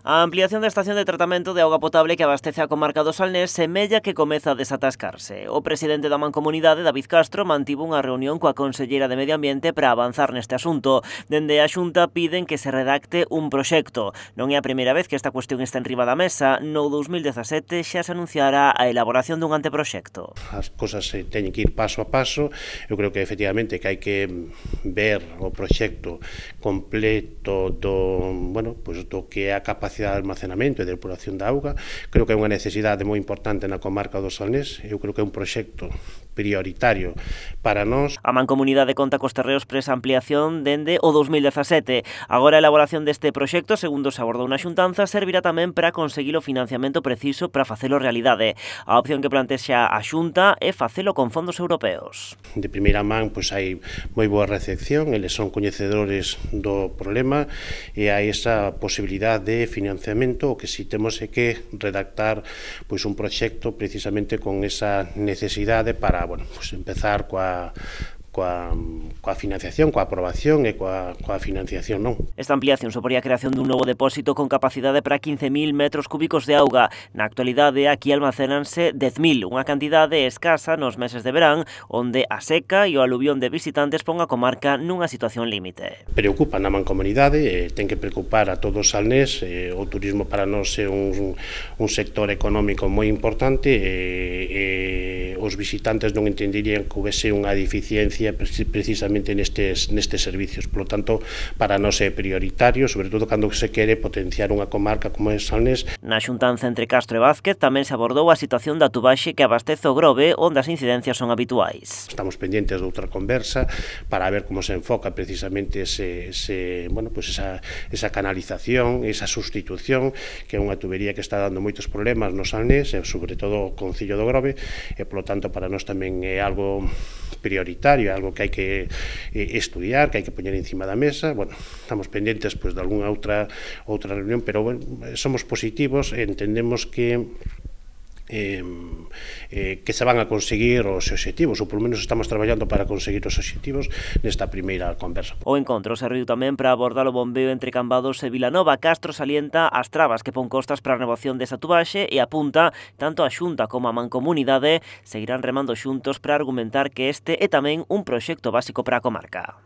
A ampliación da estación de tratamento de auga potable que abastece a comarca do Salnés semella que comeza a desatascarse. O presidente da Mancomunidade, David Castro, mantivo unha reunión coa conselleira de Medio Ambiente para avanzar neste asunto. Dende a Xunta piden que se redacte un proxecto. Non é a primeira vez que esta cuestión está enriba da mesa. No 2017 xa se anunciará a elaboración dun anteproxecto. As cosas se teñen que ir paso a paso. Eu creo que efectivamente que hai que ver o proxecto completo do que é a capacidade de almacenamento e de depuración da auga. Creo que é unha necesidade moi importante na comarca do Salnés. Eu creo que é un proxecto prioritario para nós. A Mancomunidade conta cos terreos para esa ampliación dende o 2017. Agora a elaboración deste proxecto, segundo se abordou na xuntanza, servirá tamén para conseguir o financiamento preciso para facelo realidade. A opción que plantexa a Xunta é facelo con fondos europeos. De primeira man, pois hai moi boa recepción, eles son coñecedores do problema e hai esa posibilidade de financiamento. O que si temos é que redactar pois un proxecto precisamente con esa necesidade para empezar coa financiación, coa aprobación e coa financiación, non? Esta ampliación suporía a creación dun novo depósito con capacidade para 15.000 metros cúbicos de auga. Na actualidade, aquí almacenanse 10.000, unha cantidade escasa nos meses de verán, onde a seca e o aluvión de visitantes pon a comarca nunha situación límite. Preocupa na Mancomunidade, ten que preocupar a todo o Salnés. O turismo para nós é un sector económico moi importante e os visitantes non entenderían que houvese unha deficiencia precisamente nestes servicios. Por lo tanto, para nós é prioritario, sobre todo cando se quere potenciar unha comarca como é Salnés. Na xuntanza entre Castro e Vázquez tamén se abordou a situación da tubaxe que abastece o Grove, onde as incidencias son habituais. Estamos pendientes de outra conversa para ver como se enfoca precisamente esa canalización, esa sustitución, que é unha tubería que está dando moitos problemas no Salnés, e sobre todo o Concello do Grove, e polo tanto para nós tamén é algo prioritario, algo que hai que estudiar, que hai que poñer encima da mesa. Estamos pendentes de algunha outra reunión, pero somos positivos e entendemos que se van a conseguir os obxectivos, ou polo menos estamos traballando para conseguir os obxectivos nesta primeira conversa. O encontro serviu tamén para abordar o bombeo entre Cambados e Vilanova. Castro salienta as trabas que pon costas para a renovación desa tubaxe e apunta tanto a Xunta como a Mancomunidade seguirán remando xuntos para argumentar que este é tamén un proxecto básico para a comarca.